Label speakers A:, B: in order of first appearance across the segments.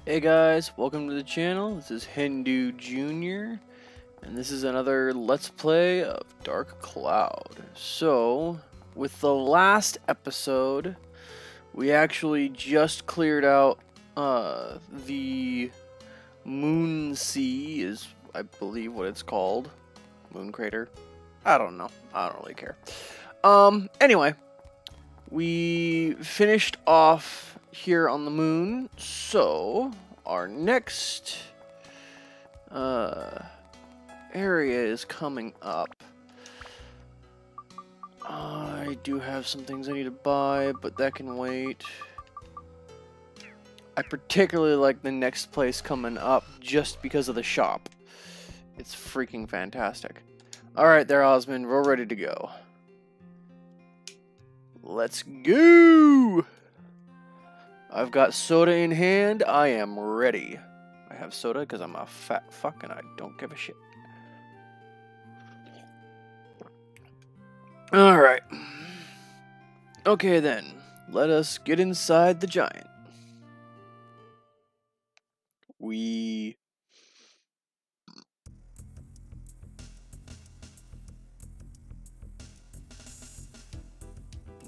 A: Hey guys, welcome to the channel. This is Hindu Jr. and this is another Let's Play of Dark Cloud. So, with the last episode, we actually just cleared out the Moon Sea is, I believe, what it's called. Moon Crater. I don't know. I don't really care. Anyway, we finished off here on the moon, so our next area is coming up. I do have some things I need to buy, but that can wait. I particularly like the next place coming up just because of the shop. It's freaking fantastic. Alright there, Osmond, we're ready to go. Let's go! I've got soda in hand. I am ready. I have soda because I'm a fat fuck and I don't give a shit. Alright. Okay then. Let us get inside the giant.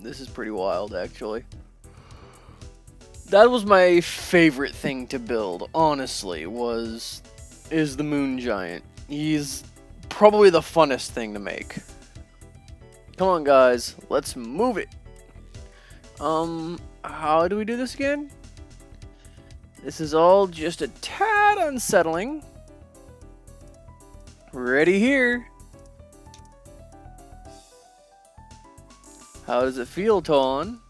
A: This is pretty wild, actually. That was my favorite thing to build, honestly, is the moon giant. He's probably the funnest thing to make. Come on, guys, let's move it. How do we do this again? This is all just a tad unsettling. Ready here. How does it feel, Ton?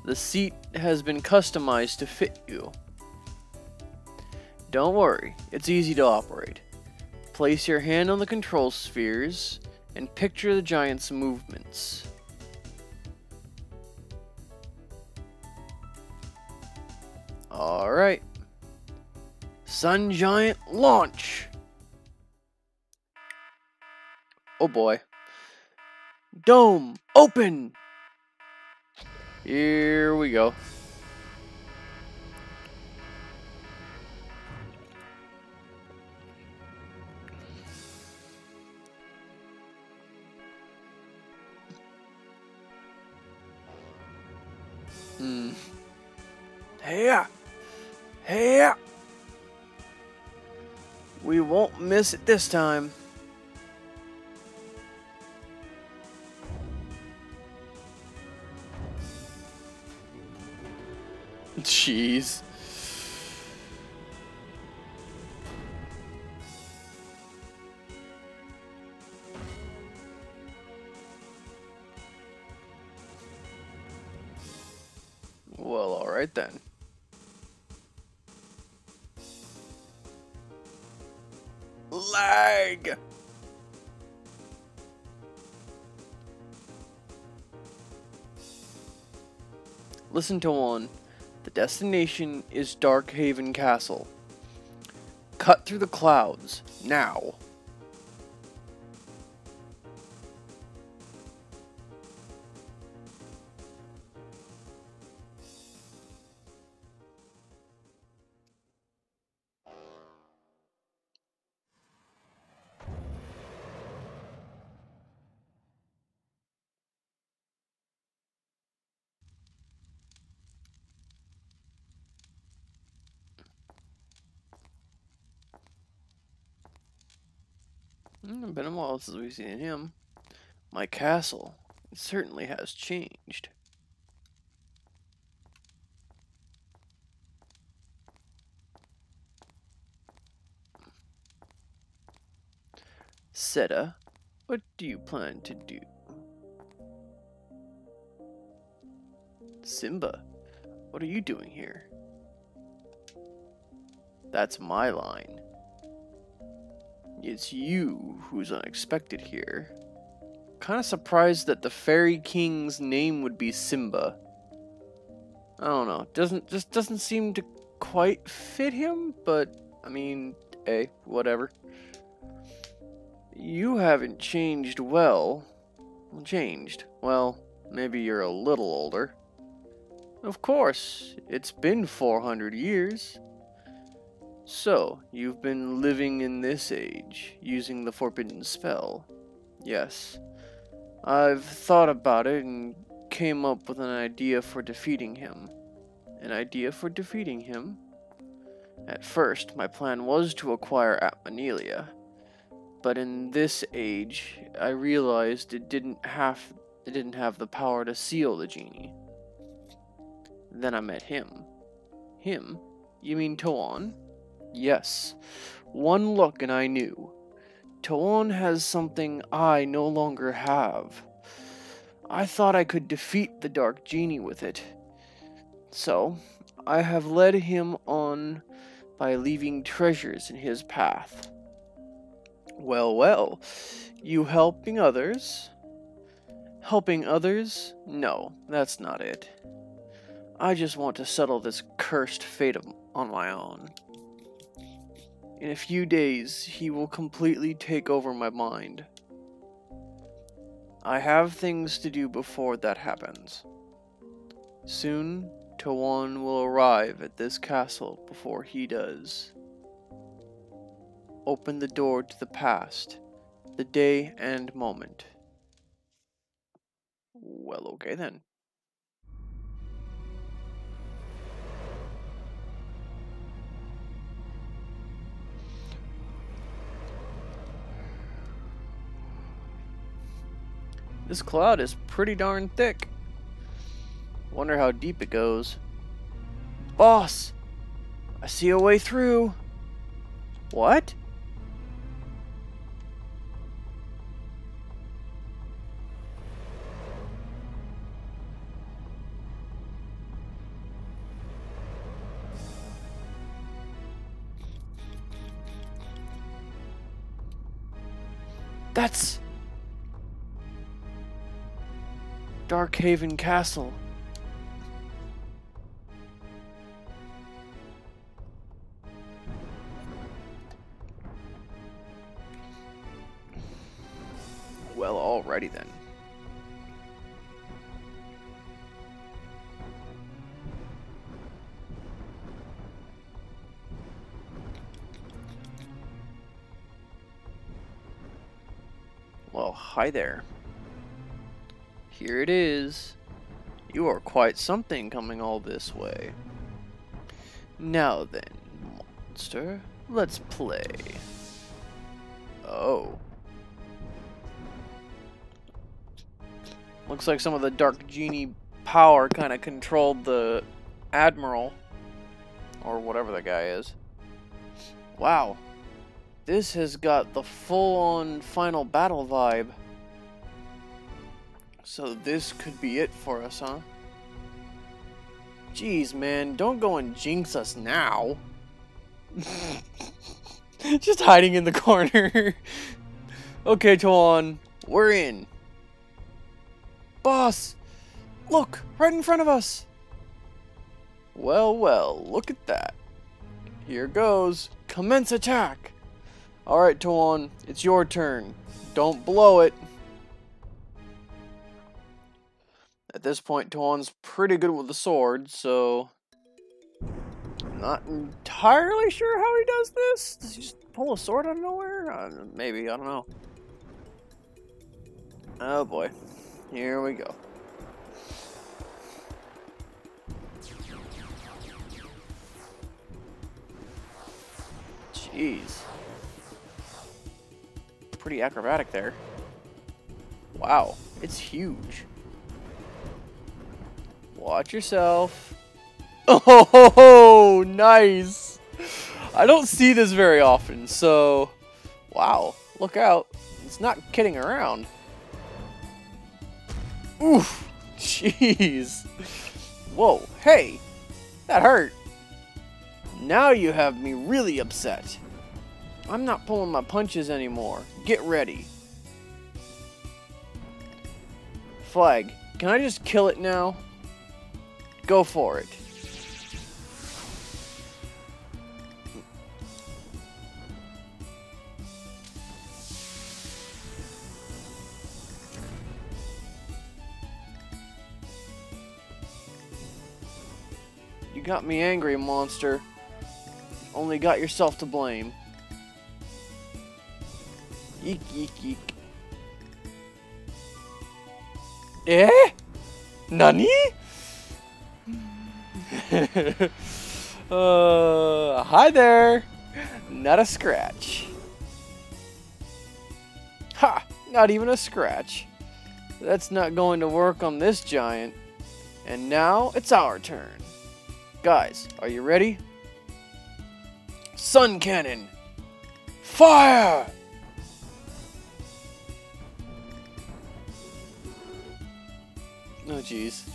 A: The seat has been customized to fit you. Don't worry, it's easy to operate. Place your hand on the control spheres and picture the giant's movements. Alright. Sun Giant launch! Oh boy. Dome open! Here we go. Hey-ya! Hey-ya! We won't miss it this time. Jeez. Well, alright then. Lag! Listen to one. The destination is Darkhaven Castle. Cut through the clouds, now. It's been a while since we've seen him. My castle, it certainly has changed. Seta, what do you plan to do? Simba, what are you doing here? That's my line. It's you who's unexpected here. Kinda surprised that the Fairy King's name would be Simba. I don't know, doesn't seem to quite fit him, but I mean, hey, whatever. You haven't changed well. Changed. Well, maybe you're a little older. Of course, it's been 400 years. So, you've been living in this age, using the forbidden spell. Yes. I've thought about it and came up with an idea for defeating him. An idea for defeating him? At first, my plan was to acquire Atmonelia. But in this age, I realized it didn't have the power to seal the genie. Then I met him. Him? You mean Toan? Yes. One look and I knew. Toan has something I no longer have. I thought I could defeat the Dark Genie with it. So, I have led him on by leaving treasures in his path. Well, well, you helping others? Helping others? No, that's not it. I just want to settle this cursed fate on my own. In a few days, he will completely take over my mind. I have things to do before that happens. Soon, Toan will arrive at this castle before he does. Open the door to the past, the day and moment. Well, okay then. This cloud is pretty darn thick. Wonder how deep it goes. Boss! I see a way through. What? That's Darkhaven Castle. Well, alrighty then. Well, hi there. Here it is. You are quite something coming all this way. Now then, monster, let's play. Oh. Looks like some of the Dark Genie power kind of controlled the Admiral. Or whatever the guy is. Wow. This has got the full-on final battle vibe. So this could be it for us, huh? Jeez, man, don't go and jinx us now. Just hiding in the corner. Okay, Toan, we're in. Boss, look, right in front of us. Well, well, look at that. Here goes. Commence attack. Alright, Toan, it's your turn. Don't blow it. At this point, Toan's pretty good with the sword, so I'm not entirely sure how he does this. Does he just pull a sword out of nowhere? Maybe, I don't know. Oh boy. Here we go. Jeez. Pretty acrobatic there. Wow, it's huge. Watch yourself. Oh, nice. I don't see this very often, so wow, look out. It's not kidding around. Oof, jeez. Whoa, hey, that hurt. Now you have me really upset. I'm not pulling my punches anymore. Get ready. Flag, can I just kill it now? Go for it. You got me angry, monster. Only got yourself to blame. Eek, eek, eek. Eh? Nani? Hi there. Not a scratch. Ha! Not even a scratch. That's not going to work on this giant. And now it's our turn. Guys, are you ready? Sun cannon! Fire! Oh, jeez.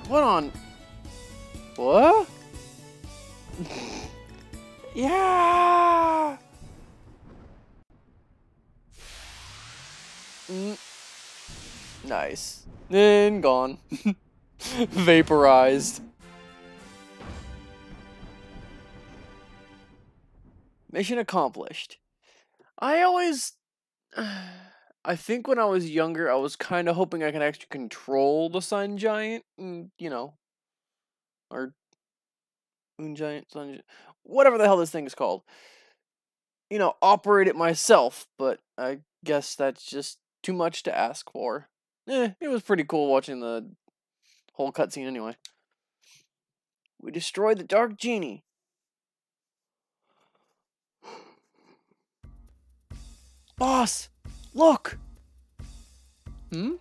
A: What on? What? Yeah! Nice. And gone. Vaporized. Mission accomplished. I think when I was younger, I was kind of hoping I could actually control the sun giant, and, you know, or moon giant, sun giant, whatever the hell this thing is called. You know, operate it myself, but I guess that's just too much to ask for. It was pretty cool watching the whole cutscene anyway. We destroyed the Dark Genie. Boss, look! Hmm?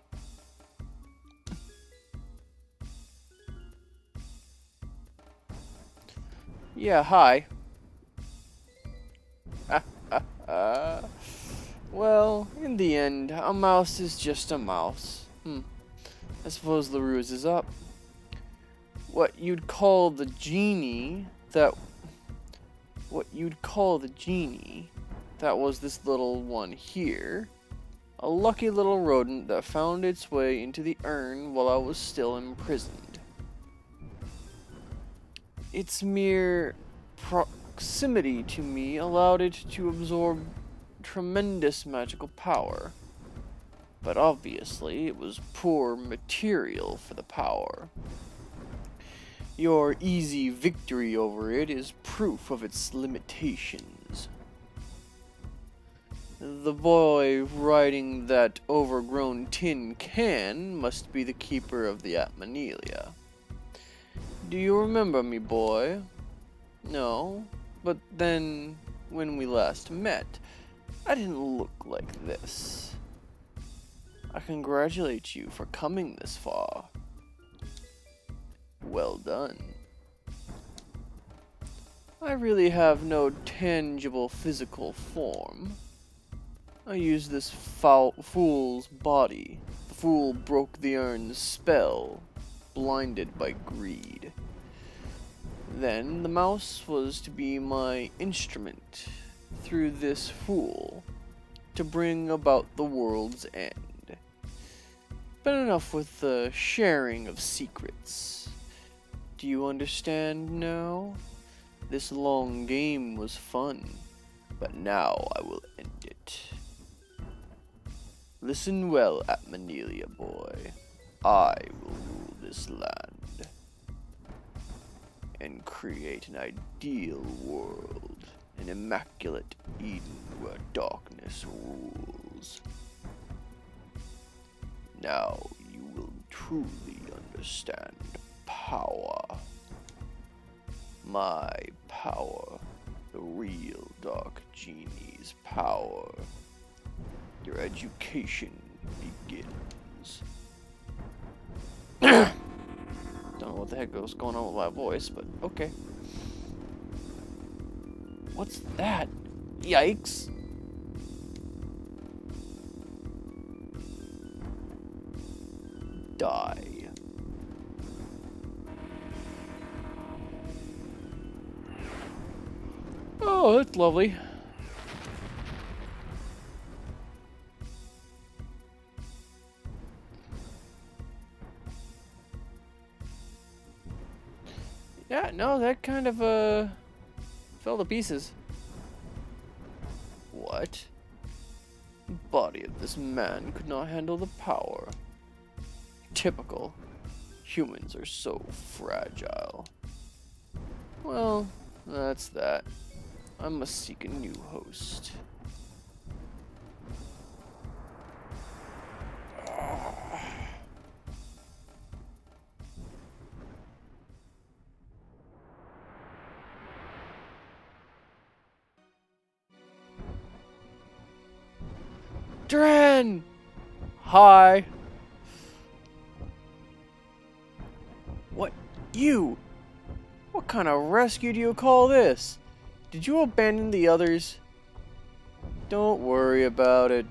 A: Yeah, hi. Well, in the end, a mouse is just a mouse. I suppose the ruse is up. What you'd call the genie, that was this little one here. A lucky little rodent that found its way into the urn while I was still imprisoned. Its mere proximity to me allowed it to absorb tremendous magical power. But obviously, it was poor material for the power. Your easy victory over it is proof of its limitations. The boy riding that overgrown tin can must be the keeper of the Atmonelia. Do you remember me, boy? No, but then, when we last met, I didn't look like this. I congratulate you for coming this far. Well done. I really have no tangible physical form. I used this fool's body. The fool broke the urn's spell, blinded by greed. Then the mouse was to be my instrument through this fool to bring about the world's end. But enough with the sharing of secrets. Do you understand now? This long game was fun, but now I will end it. Listen well, Atmonelia boy. I will rule this land and create an ideal world, an immaculate Eden where darkness rules. Now you will truly understand power. My power. The real Dark Genie's power. Your education begins. Don't know what the heck was going on with my voice, but okay. What's that? Yikes. Die. Oh, that's lovely. Yeah, no, that kind of, fell to pieces. What? The body of this man could not handle the power. Typical. Humans are so fragile. Well, that's that. I must seek a new host. Dren! Hi. What? You? What kind of rescue do you call this? Did you abandon the others? Don't worry about it.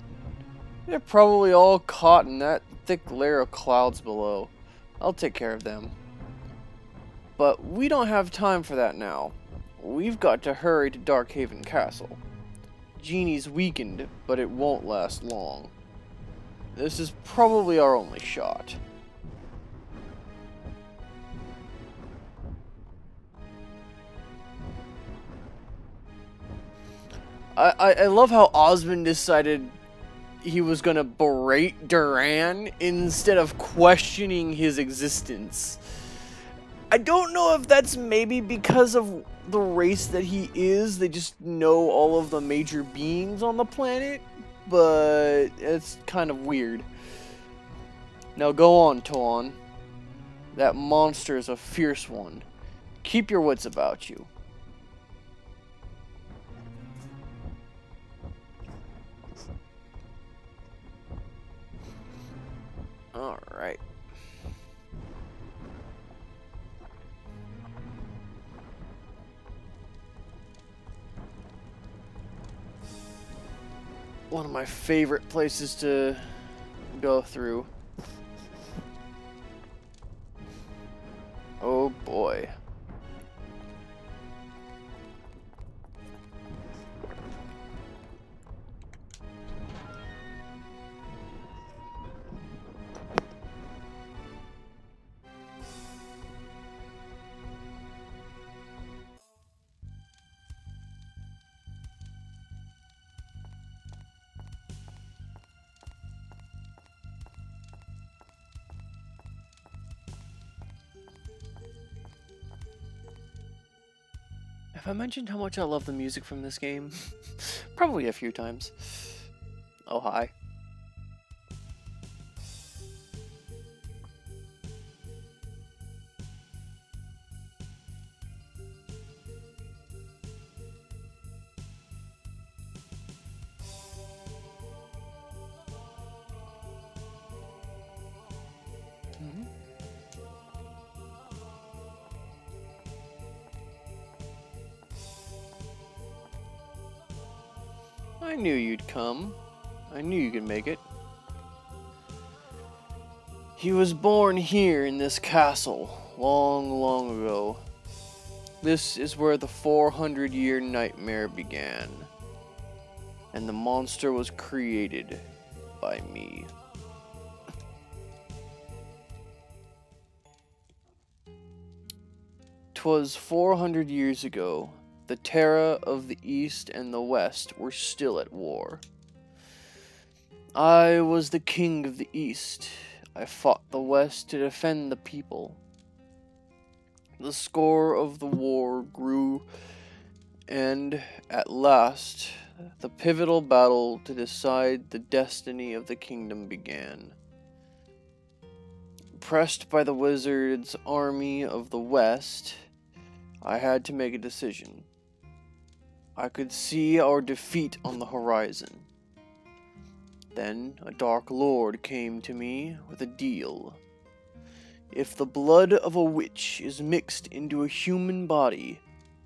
A: They're probably all caught in that thick layer of clouds below. I'll take care of them. But we don't have time for that now. We've got to hurry to Darkhaven Castle. Genie's weakened, but it won't last long. This is probably our only shot. I love how Osmond decided he was gonna berate Duran instead of questioning his existence. I don't know if that's maybe because of the race that he is. They just know all of the major beings on the planet, but it's kind of weird. Now go on, Tuan. That monster is a fierce one. Keep your wits about you. Alright. One of my favorite places to go through. Oh boy. Have I mentioned how much I love the music from this game? Probably a few times. Oh, hi. I knew you'd come. I knew you could make it. He was born here in this castle, long, long ago. This is where the 400-year nightmare began. And the monster was created by me. 'Twas 400 years ago. The Terra of the East and the West were still at war. I was the king of the East. I fought the West to defend the people. The score of the war grew, and at last, the pivotal battle to decide the destiny of the kingdom began. Pressed by the wizard's army of the West, I had to make a decision. I could see our defeat on the horizon. Then a dark lord came to me with a deal. If the blood of a witch is mixed into a human body,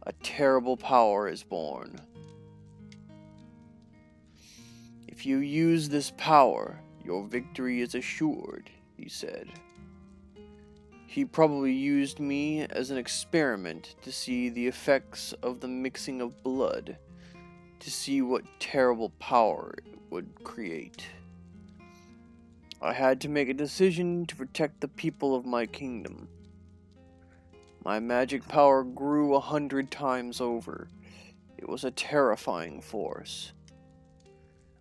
A: a terrible power is born. If you use this power, your victory is assured, he said. He probably used me as an experiment to see the effects of the mixing of blood, to see what terrible power it would create. I had to make a decision to protect the people of my kingdom. My magic power grew 100 times over. It was a terrifying force.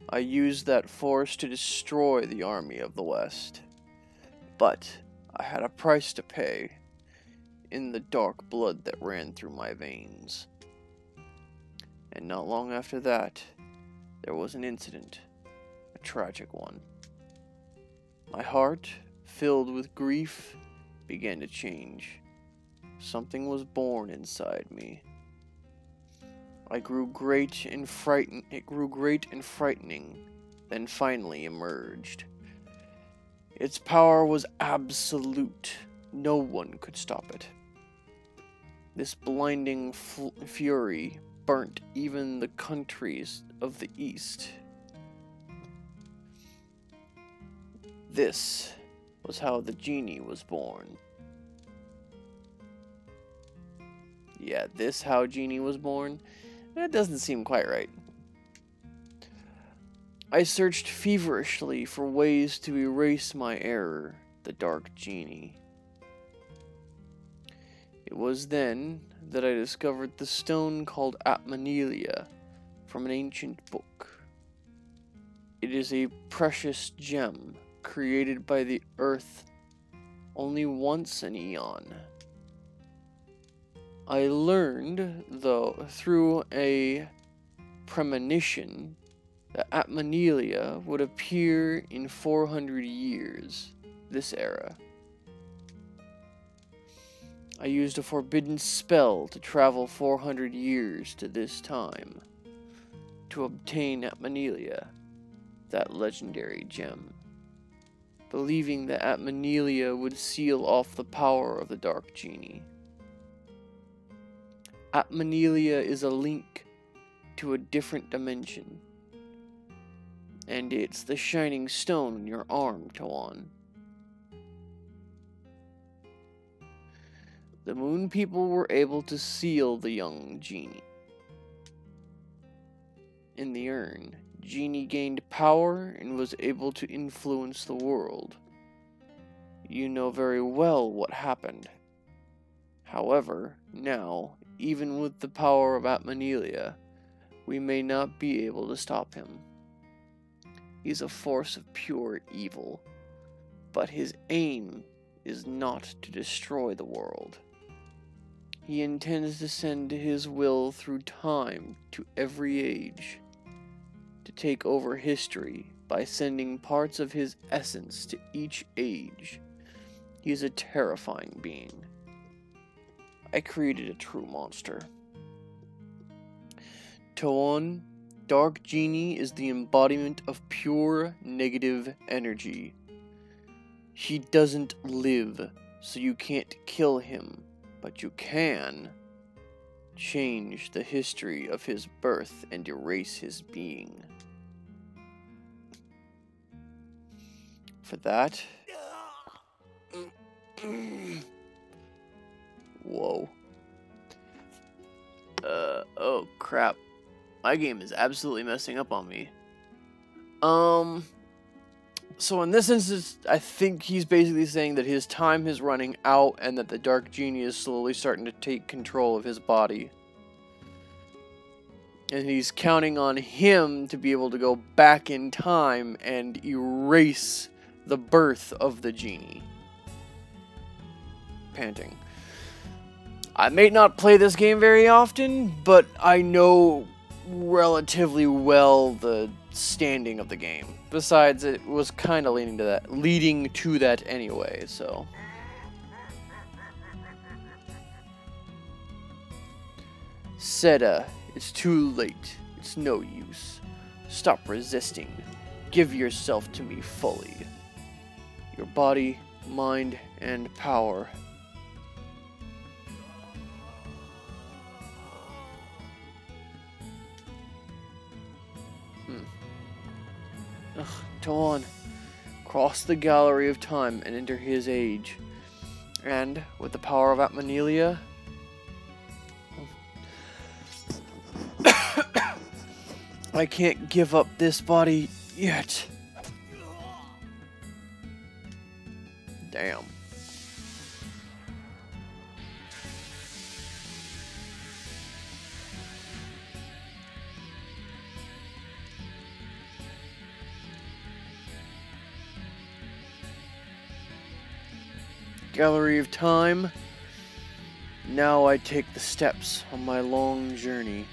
A: I used that force to destroy the army of the West. But I had a price to pay in the dark blood that ran through my veins. And not long after that, there was an incident, a tragic one. My heart, filled with grief, began to change. Something was born inside me. It grew great and frightening, then finally emerged. Its power was absolute. No one could stop it. This blinding fury burnt even the countries of the East. This was how the genie was born. Yeah, this how genie was born? That doesn't seem quite right. I searched feverishly for ways to erase my error, the dark genie. It was then that I discovered the stone called Atmanilia from an ancient book. It is a precious gem created by the earth only once an eon. I learned, though, through a premonition, that Atmanilia would appear in 400 years, this era. I used a forbidden spell to travel 400 years to this time, to obtain Atmanilia, that legendary gem, believing that Atmanilia would seal off the power of the Dark Genie. Atmanilia is a link to a different dimension, and it's the shining stone in your arm, Tawan. The Moon People were able to seal the young Genie. In the urn, Genie gained power and was able to influence the world. You know very well what happened. However, now, even with the power of Atmanilia, we may not be able to stop him. He's a force of pure evil, but his aim is not to destroy the world. He intends to send his will through time to every age, to take over history by sending parts of his essence to each age. He is a terrifying being. I created a true monster. Tawan, Dark Genie is the embodiment of pure negative energy. He doesn't live, so you can't kill him, but you can change the history of his birth and erase his being. For that... Whoa. Oh crap. My game is absolutely messing up on me. So in this instance, I think he's basically saying that his time is running out and that the Dark Genie is slowly starting to take control of his body. And he's counting on him to be able to go back in time and erase the birth of the Genie. Panting. I may not play this game very often, but I know relatively well the standing of the game. Besides, it was kind of leading to that anyway, so. Seda, it's too late. It's no use. Stop resisting. Give yourself to me fully. Your body, mind, and power. Ugh, Tawan, cross the gallery of time and enter his age. And, with the power of Atmanilia... I can't give up this body yet. Damn. Gallery of Time. Now I take the steps on my long journey.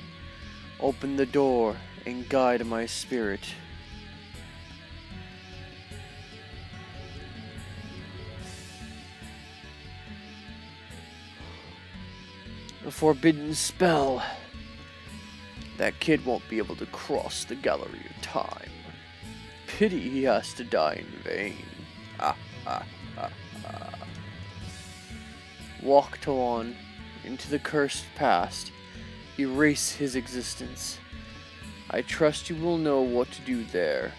A: Open the door and guide my spirit. A forbidden spell. That kid won't be able to cross the Gallery of Time. Pity he has to die in vain. Ah, ah, ah, ah. Walk Toan into the cursed past. Erase his existence. I trust you will know what to do there.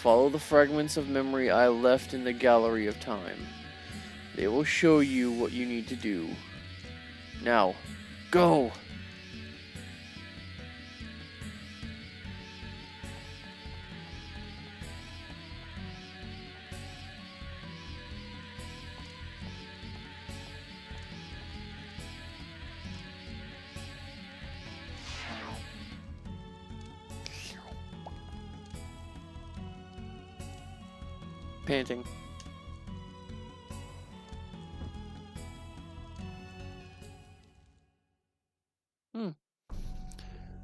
A: Follow the fragments of memory I left in the Gallery of Time. They will show you what you need to do. Now, go! Panting.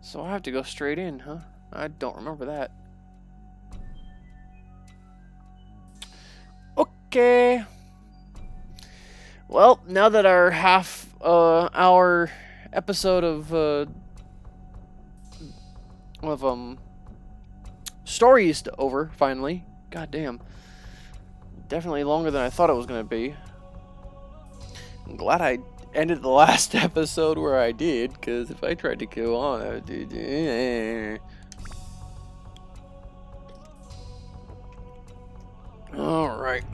A: So I have to go straight in, huh? I don't remember that. Okay. Well, now that our half-hour episode of story is over, finally. God damn. Definitely longer than I thought it was going to be. I'm glad I ended the last episode where I did, because if I tried to go on, I would do... Alright.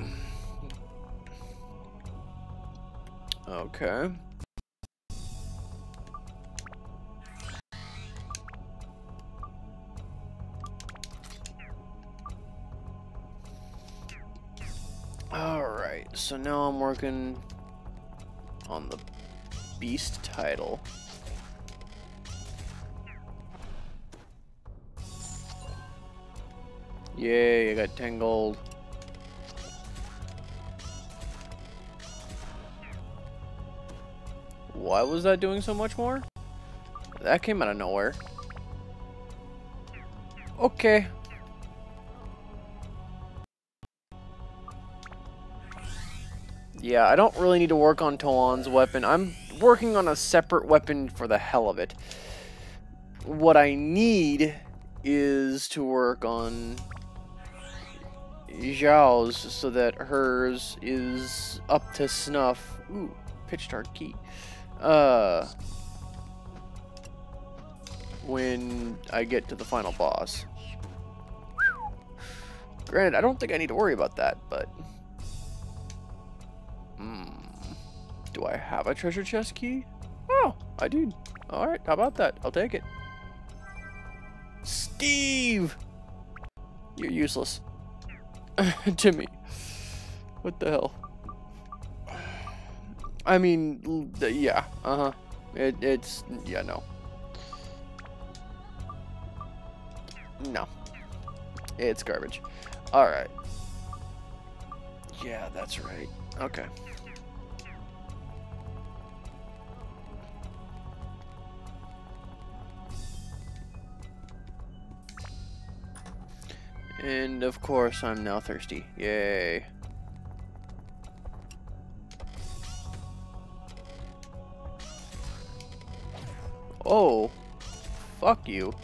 A: Okay. Alright, so now I'm working on the beast title. Yay, I got 10 gold. Why was that doing so much more? That came out of nowhere. Okay. Yeah, I don't really need to work on Toan's weapon. I'm working on a separate weapon for the hell of it. What I need is to work on Xiao's so that hers is up to snuff. Ooh, pitch dark key. When I get to the final boss. Granted, I don't think I need to worry about that, but... Do I have a treasure chest key? Oh, I do. Alright, how about that? I'll take it. Steve! You're useless. To me. What the hell? I mean, yeah, uh-huh. It's, yeah, no. No. It's garbage. Alright. Yeah, that's right. Okay. And of course, I'm now thirsty. Yay. Oh. Fuck you.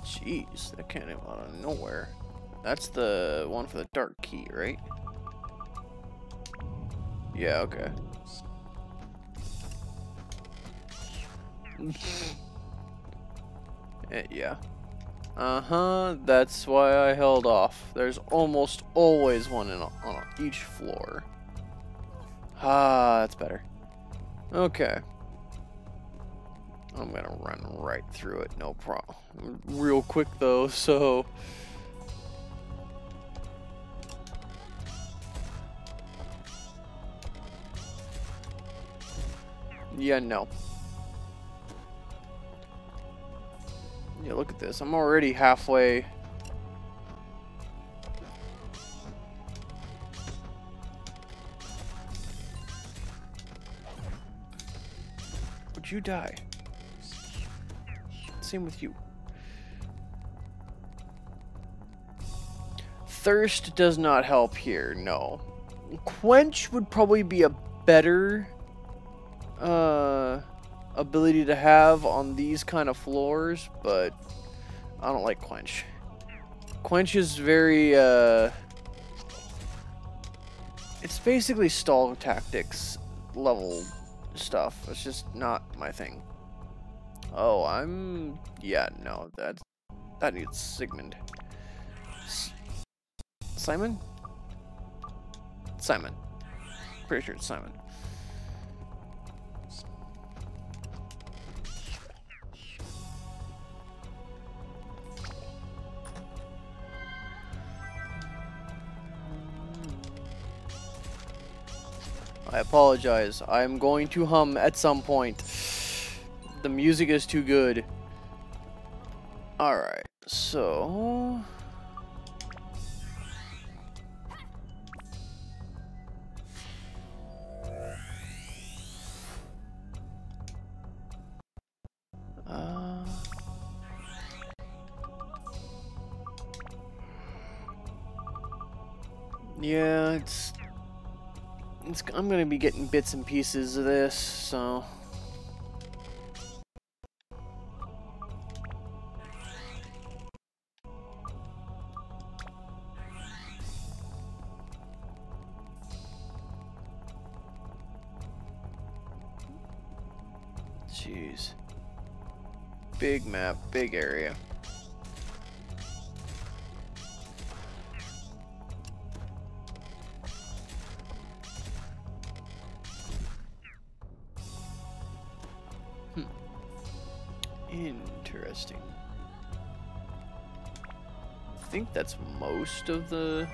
A: Jeez, that came out of nowhere. That's the one for the dark key, right? Yeah, okay. Yeah. Uh-huh, that's why I held off. There's almost always one on each floor. Ah, that's better. Okay. I'm gonna run right through it, no problem. Real quick though, so... Yeah, no. Yeah, look at this. I'm already halfway Would you die? Same with you. Thirst does not help here, no. Quench would probably be a better ability to have on these kind of floors, but I don't like Quench. Quench is very, it's basically stall tactics level stuff. It's just not my thing. Oh, yeah, no, that needs Sigmund. Simon? Simon. Pretty sure it's Simon. I apologize. I'm going to hum at some point. The music is too good. Alright, so... yeah, I'm gonna be getting bits and pieces of this, so... Jeez. Big map, big area. Interesting. I think that's most of the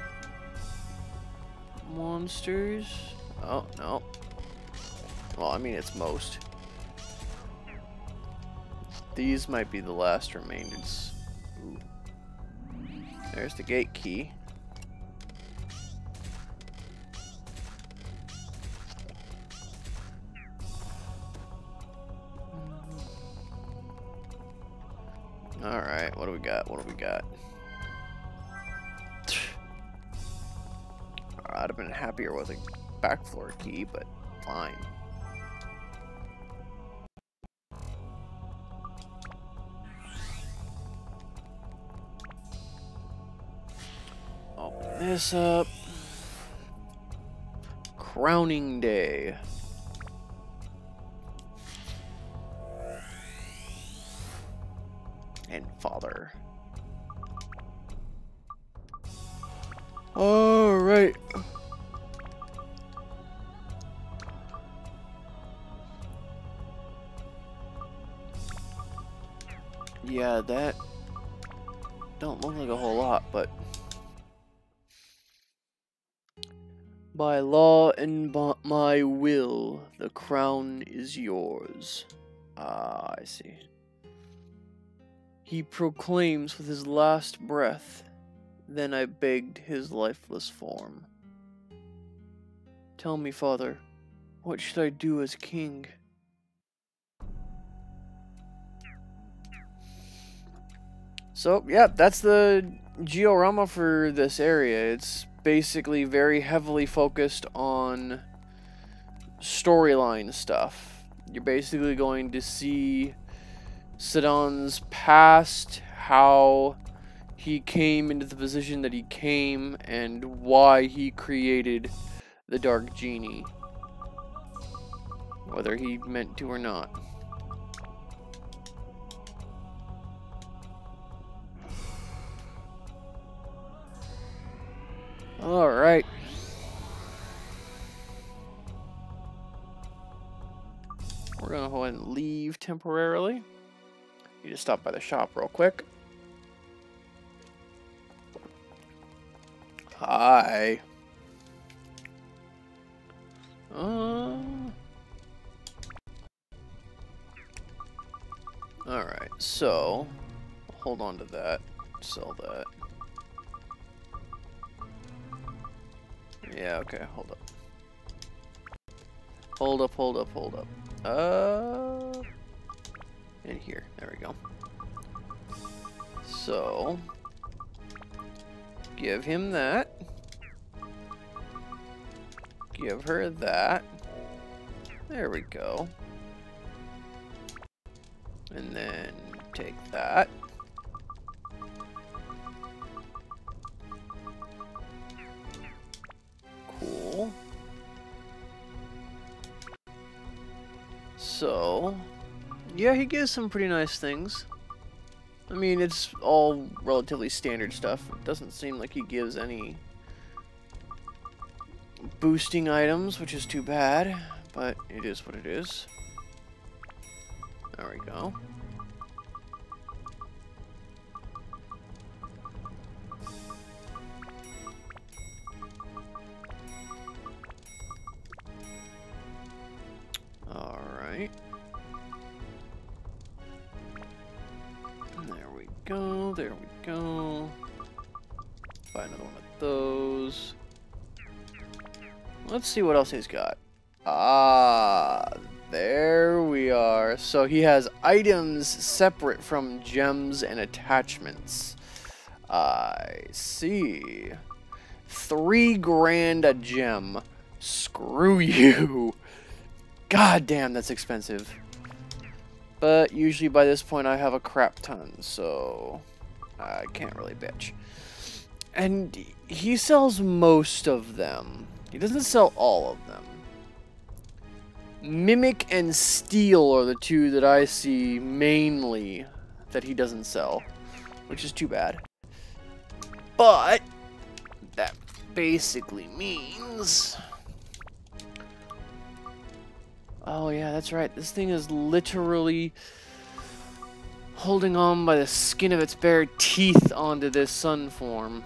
A: monsters. Oh, no. Well, I mean, it's most. These might be the last remainders. Ooh. There's the gate key. Alright, what do we got? What do we got? I'd have been happier with a back floor key, but fine. Open this up. Crowning Day. And father. All right. Yeah, that don't look like a whole lot, but by law and by my will, the crown is yours. Ah, I see. He proclaims with his last breath, then I begged his lifeless form. Tell me, father, what should I do as king? So, yeah, that's the Georama for this area. It's basically very heavily focused on storyline stuff. You're basically going to see Sidon's past, how he came into the position that he came, and why he created the Dark Genie. Whether he meant to or not. Alright. We're gonna go ahead and leave temporarily. You just stop by the shop real quick. Hi. Alright, so hold on to that. Sell that. Yeah, okay, hold up. Hold up. and here. There we go. So, give him that. Give her that. There we go. And then take that. Cool. So, yeah, he gives some pretty nice things. I mean, it's all relatively standard stuff. It doesn't seem like he gives any boosting items, which is too bad, but it is what it is. There we go. Alright. There we go, there we go. Buy another one of those. Let's see what else he's got. Ah, there we are. So he has items separate from gems and attachments. I see. 3 grand a gem. Screw you. God damn, that's expensive. But usually by this point I have a crap ton, so I can't really bitch. And he sells most of them. He doesn't sell all of them. Mimic and Steel are the two that I see mainly that he doesn't sell, which is too bad. But that basically means... Oh yeah, that's right. This thing is literally holding on by the skin of its bare teeth onto this sun form.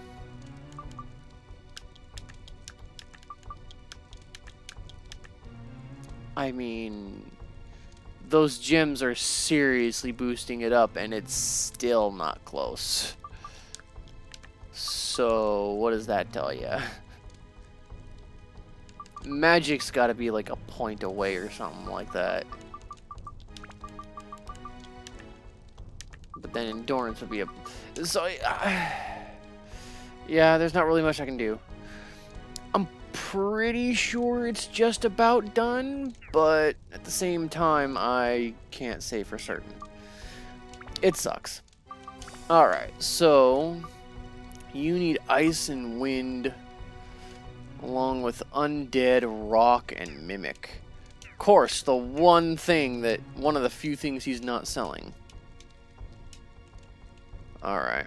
A: I mean, those gems are seriously boosting it up, and it's still not close. So, what does that tell you? Magic's got to be like a point away or something like that. But then endurance would be a... So, yeah, there's not really much I can do. I'm pretty sure it's just about done, but at the same time, I can't say for certain. It sucks. Alright, so you need ice and wind along with undead, rock, and mimic. Of course, the one of the few things he's not selling. Alright.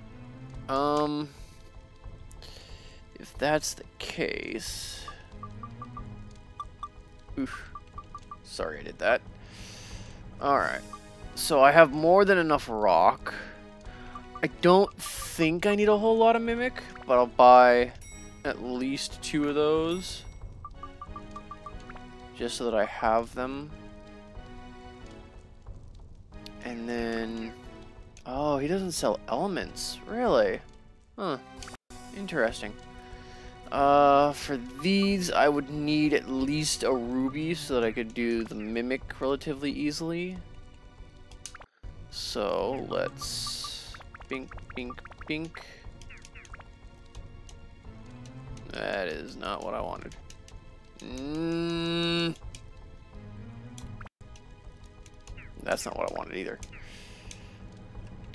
A: If that's the case... Oof. Sorry I did that. Alright. So I have more than enough rock. I don't think I need a whole lot of mimic, but I'll buy at least 2 of those. Just so that I have them. And then... Oh, he doesn't sell elements. Really? Huh. Interesting. For these, I would need at least a ruby so that I could do the mimic relatively easily. So, let's... Bink, bink, bink. That is not what I wanted. That's not what I wanted either.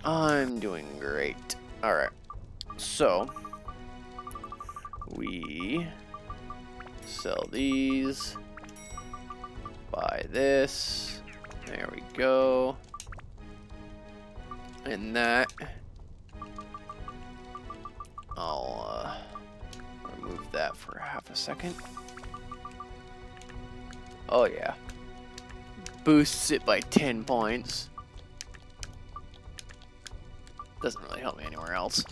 A: I'm doing great. Alright. So, we sell these. Buy this. There we go. And that. I'll remove that for half a second. Oh yeah. Boosts it by 10 points. Doesn't really help me anywhere else.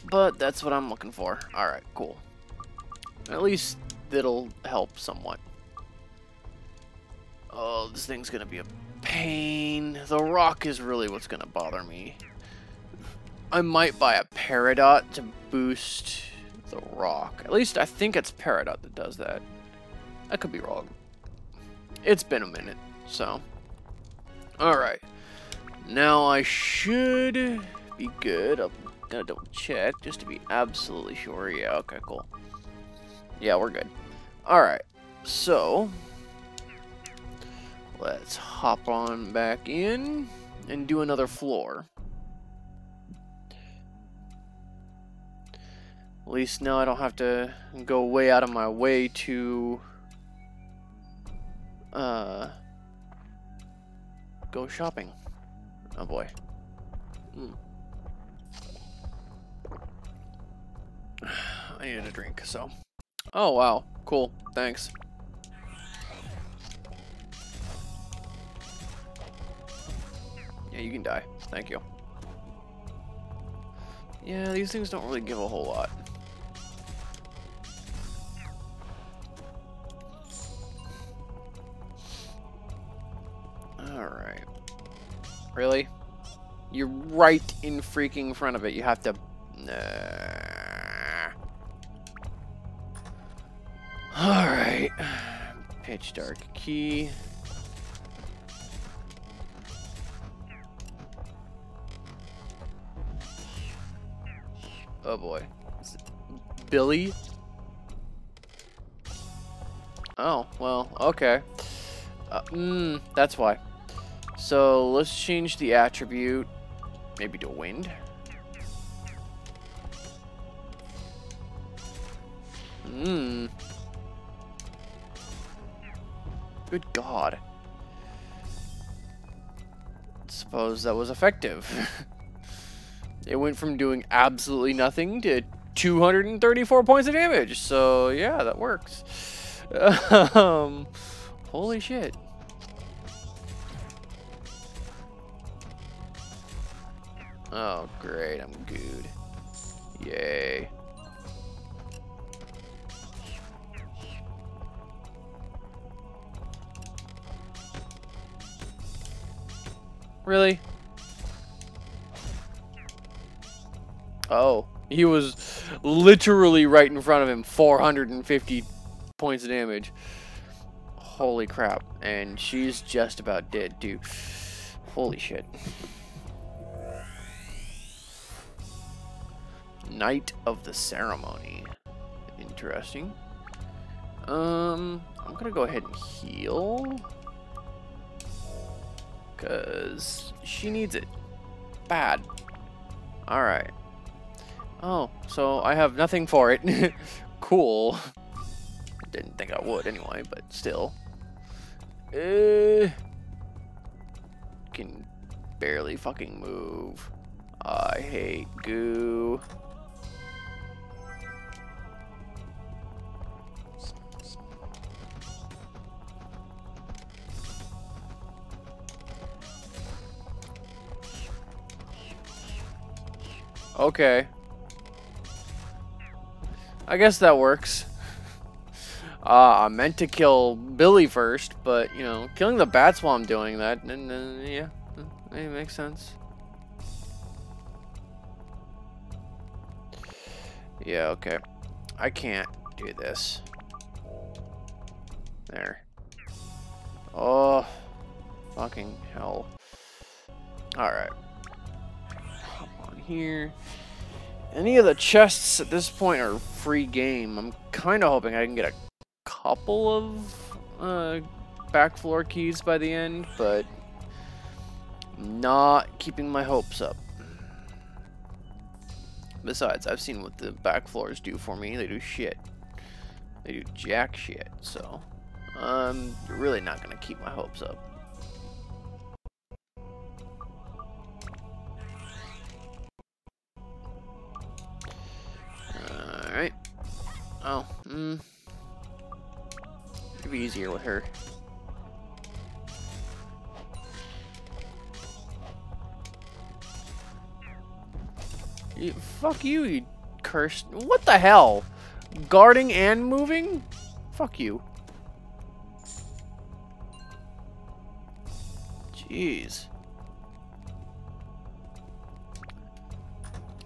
A: But that's what I'm looking for. Alright, cool. At least it'll help somewhat. Oh, this thing's gonna be a pain. The rock is really what's gonna bother me. I might buy a Peridot to boost the rock. At least I think it's Peridot that does that. I could be wrong. It's been a minute, so... Alright. Now I should be good. I'm gonna double check just to be absolutely sure. Yeah, okay, cool. Yeah, we're good. Alright. So, let's hop on back in and do another floor. At least now I don't have to go way out of my way to go shopping. Oh boy. I needed a drink, so. Oh wow, cool. Thanks. Yeah, you can die. Thank you. Yeah, these things don't really give a whole lot. Alright. Really? You're right in freaking front of it. You have to... Nah. Alright. Pitch dark key. Oh boy. Is it Billy? Oh, well, okay. That's why. So let's change the attribute, maybe to wind. Good God. Suppose that was effective. It went from doing absolutely nothing to 234 points of damage. So yeah, that works. Holy shit. Oh, great, I'm good. Yay. Really? Oh, he was literally right in front of him, 450 points of damage. Holy crap. And she's just about dead, too. Holy shit. Night of the Ceremony. Interesting. I'm gonna go ahead and heal. Because she needs it. Bad. Alright. Oh, so I have nothing for it. Cool. Didn't think I would anyway, but still. Can barely fucking move. I hate goo. Okay. I guess that works. I meant to kill Billy first, but, you know, killing the bats while I'm doing that, and yeah, it makes sense. Yeah, okay. I can't do this. There. Oh, fucking hell. Alright. Hop on here. Any of the chests at this point are free game. I'm kind of hoping I can get a couple of back floor keys by the end, but not keeping my hopes up. Besides, I've seen what the back floors do for me. They do shit. They do jack shit, so I'm really not gonna keep my hopes up. Alright. Oh, it'd be easier with her. Fuck you, you cursed. What the hell? Guarding and moving? Fuck you. Jeez.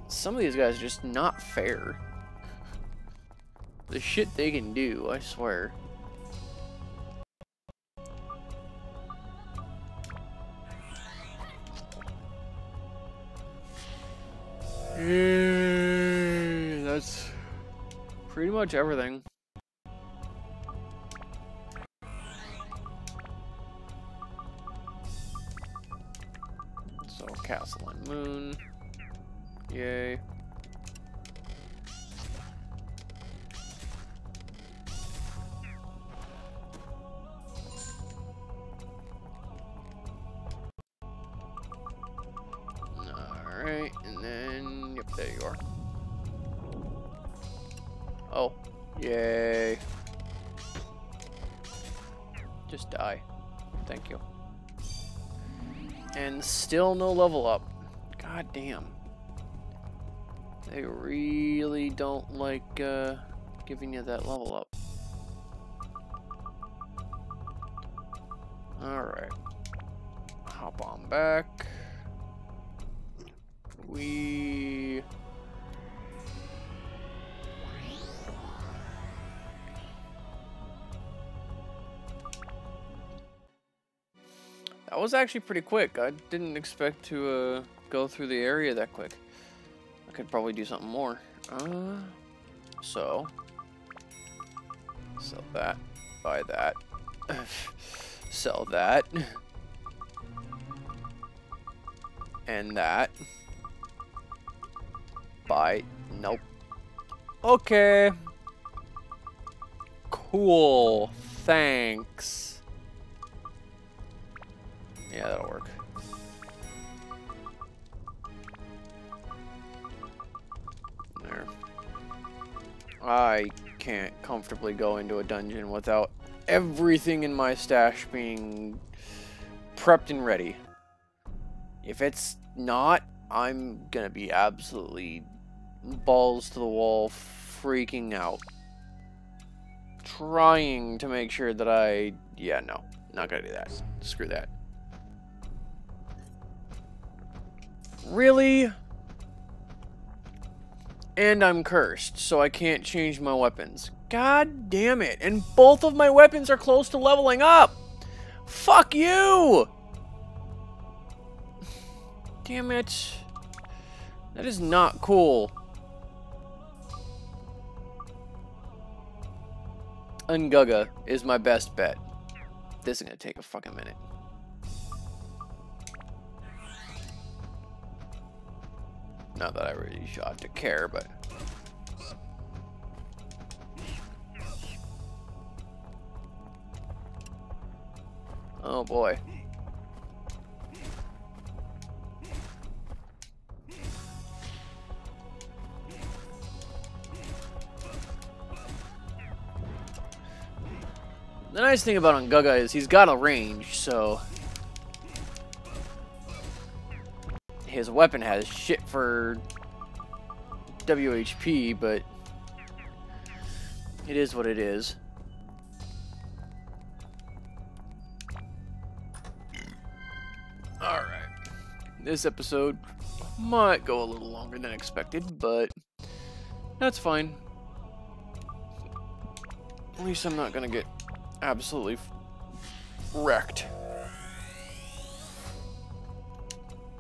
A: Some of these guys are just not fair. The shit they can do, I swear. That's pretty much everything. So, Castle and Moon. Yay. Alright, and then, yep, there you are. Oh, yay. Just die. Thank you. And still no level up. God damn. They really don't like giving you that level up. Alright. Hop on back. That was actually pretty quick. I didn't expect to go through the area that quick. I could probably do something more. So sell that, buy that, sell that, and that. Buy. Nope. Okay. Cool. Thanks. Yeah, that'll work. There. I can't comfortably go into a dungeon without everything in my stash being prepped and ready. If it's not, I'm gonna be absolutely balls to the wall, freaking out. Trying to make sure that yeah, no, not gonna do that. Screw that. Really? And I'm cursed, so I can't change my weapons. God damn it. And both of my weapons are close to leveling up. Fuck you! Damn it. That is not cool. Unguga is my best bet. This is gonna take a fucking minute. Not that I really ought to care, but... Oh boy. The nice thing about Unguga is he's got a range, so his weapon has shit for WHP, but it is what it is. Alright. This episode might go a little longer than expected, but that's fine. At least I'm not gonna get absolutely wrecked.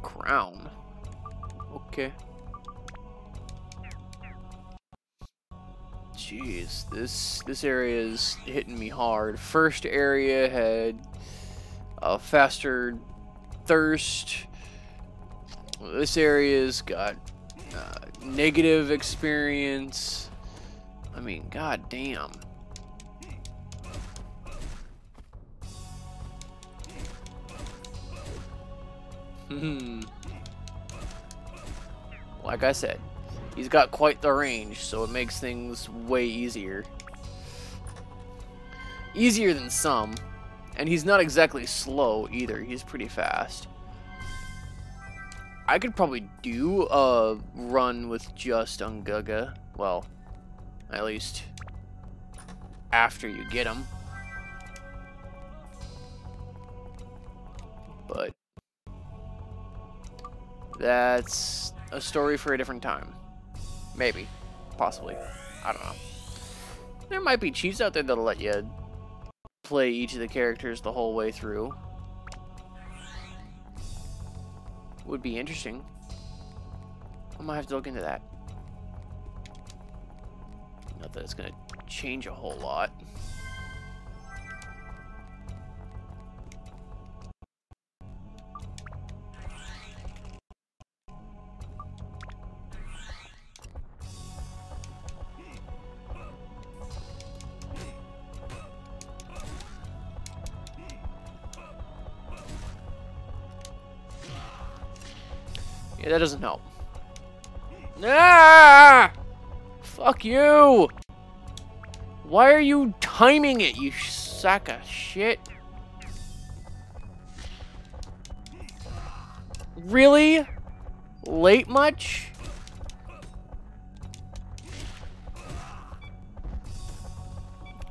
A: Crown. Okay. Jeez, this area is hitting me hard. First area had a faster thirst. This area's got negative experience. I mean, god damn. Like I said, he's got quite the range, so it makes things way easier. Easier than some. And he's not exactly slow either, he's pretty fast. I could probably do a run with just Unguga. Well, at least after you get him. But that's a story for a different time. Maybe. Possibly. I don't know. There might be cheats out there that'll let you play each of the characters the whole way through. Would be interesting. I might have to look into that. Not that it's gonna change a whole lot. Yeah, that doesn't help. Ah! Fuck you! Why are you timing it, you sack of shit? Really? Late much?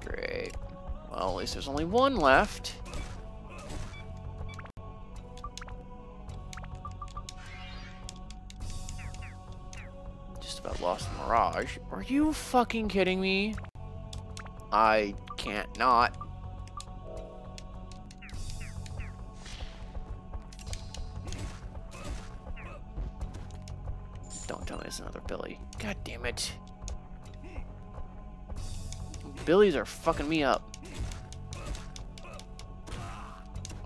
A: Great. Well, at least there's only one left. Lost Mirage. Are you fucking kidding me? I can't not. Don't tell me it's another Billy. God damn it. Billies are fucking me up.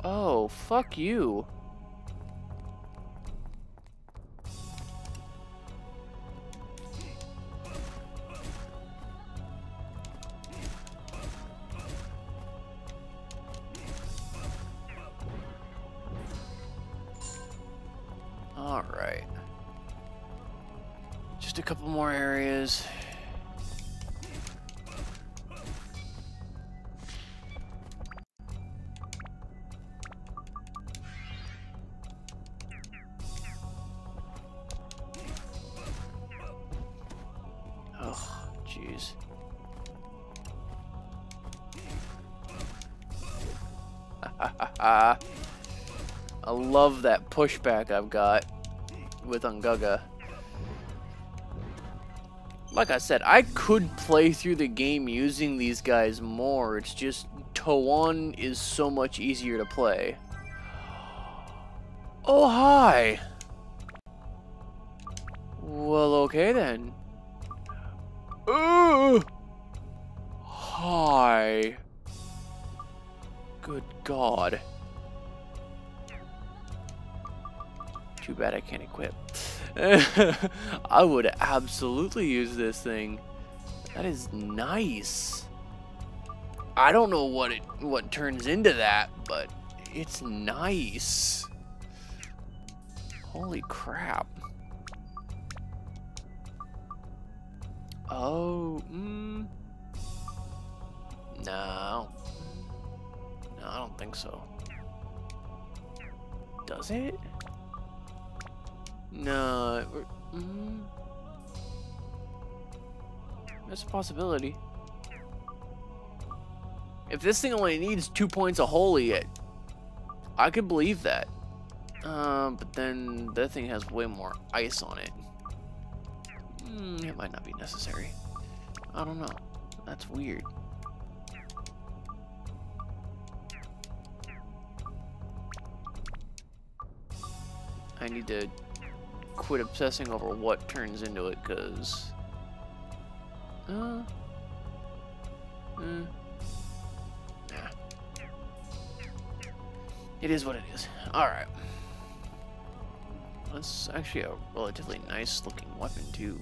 A: Oh, fuck you. Alright. Just a couple more areas. Oh, jeez. I love that pushback I've got with Ungaga. Like I said, I could play through the game using these guys more. It's just Toan is so much easier to play. Oh, hi. Well, okay then. Ooh. Hi. Good God. Too bad I can't equip. I would absolutely use this thing. That is nice. I don't know what turns into that, but it's nice. Holy crap. Oh, no. No, I don't think so. Does it? No. That's a possibility. If this thing only needs 2 points of holy, I could believe that. But then that thing has way more ice on it. It might not be necessary. I don't know. That's weird. I need to quit obsessing over what turns into it, because... Yeah. It is what it is. Alright. That's actually a relatively nice looking weapon, too.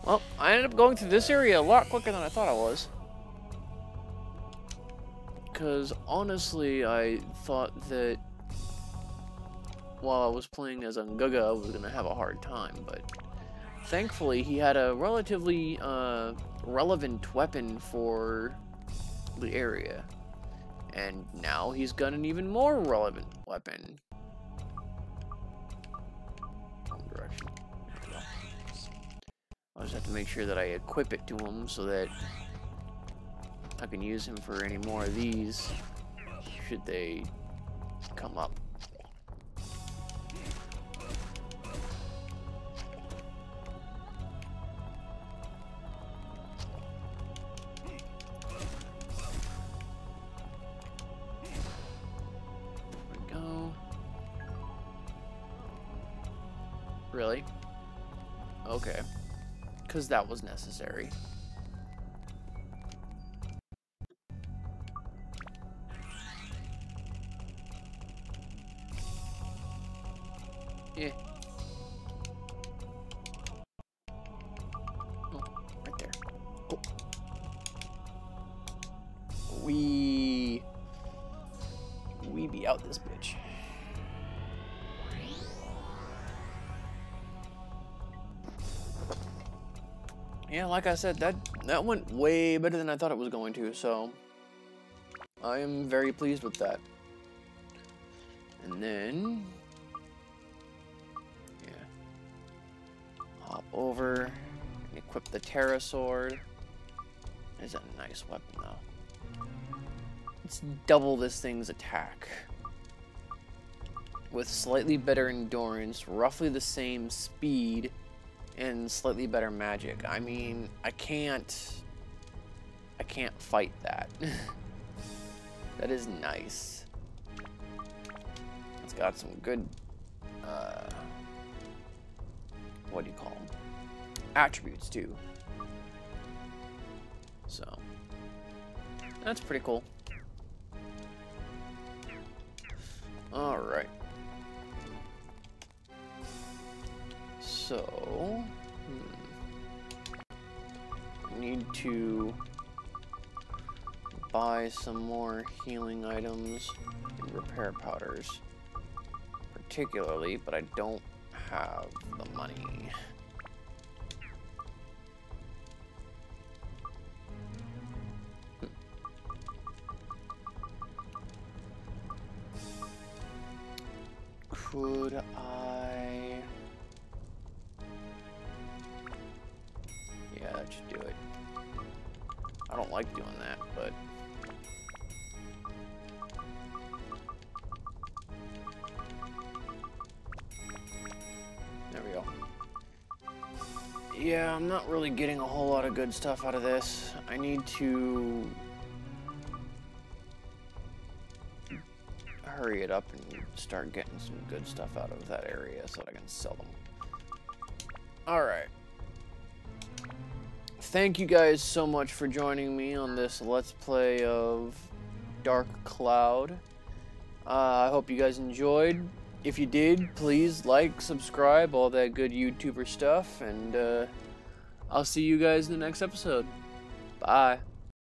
A: Well, I ended up going through this area a lot quicker than I thought I was. Because, honestly, I thought that while I was playing as Ungaga, I was going to have a hard time, but thankfully he had a relatively relevant weapon for the area. And now he's got an even more relevant weapon. Wrong direction. I'll just have to make sure that I equip it to him so that I can use him for any more of these should they come up. Really? Okay. Because that was necessary. Yeah. Oh, right there. Oh. We be out this bitch. Yeah, like I said, that went way better than I thought it was going to, so I am very pleased with that. And then, yeah, hop over and equip the Terra Sword. It's a nice weapon, though. Let's double this thing's attack. With slightly better endurance, roughly the same speed, and slightly better magic. I mean, I can't fight that. That is nice. It's got some good, what do you call them? Attributes, too. So, that's pretty cool. Alright. So, need to buy some more healing items and repair powders, particularly, but I don't have the money. Could I? Yeah, that should do it. I don't like doing that, but there we go. Yeah, I'm not really getting a whole lot of good stuff out of this. I need to hurry it up and start getting some good stuff out of that area so that I can sell them. Alright. Thank you guys so much for joining me on this Let's Play of Dark Cloud. I hope you guys enjoyed. If you did, please like, subscribe, all that good YouTuber stuff, and I'll see you guys in the next episode. Bye.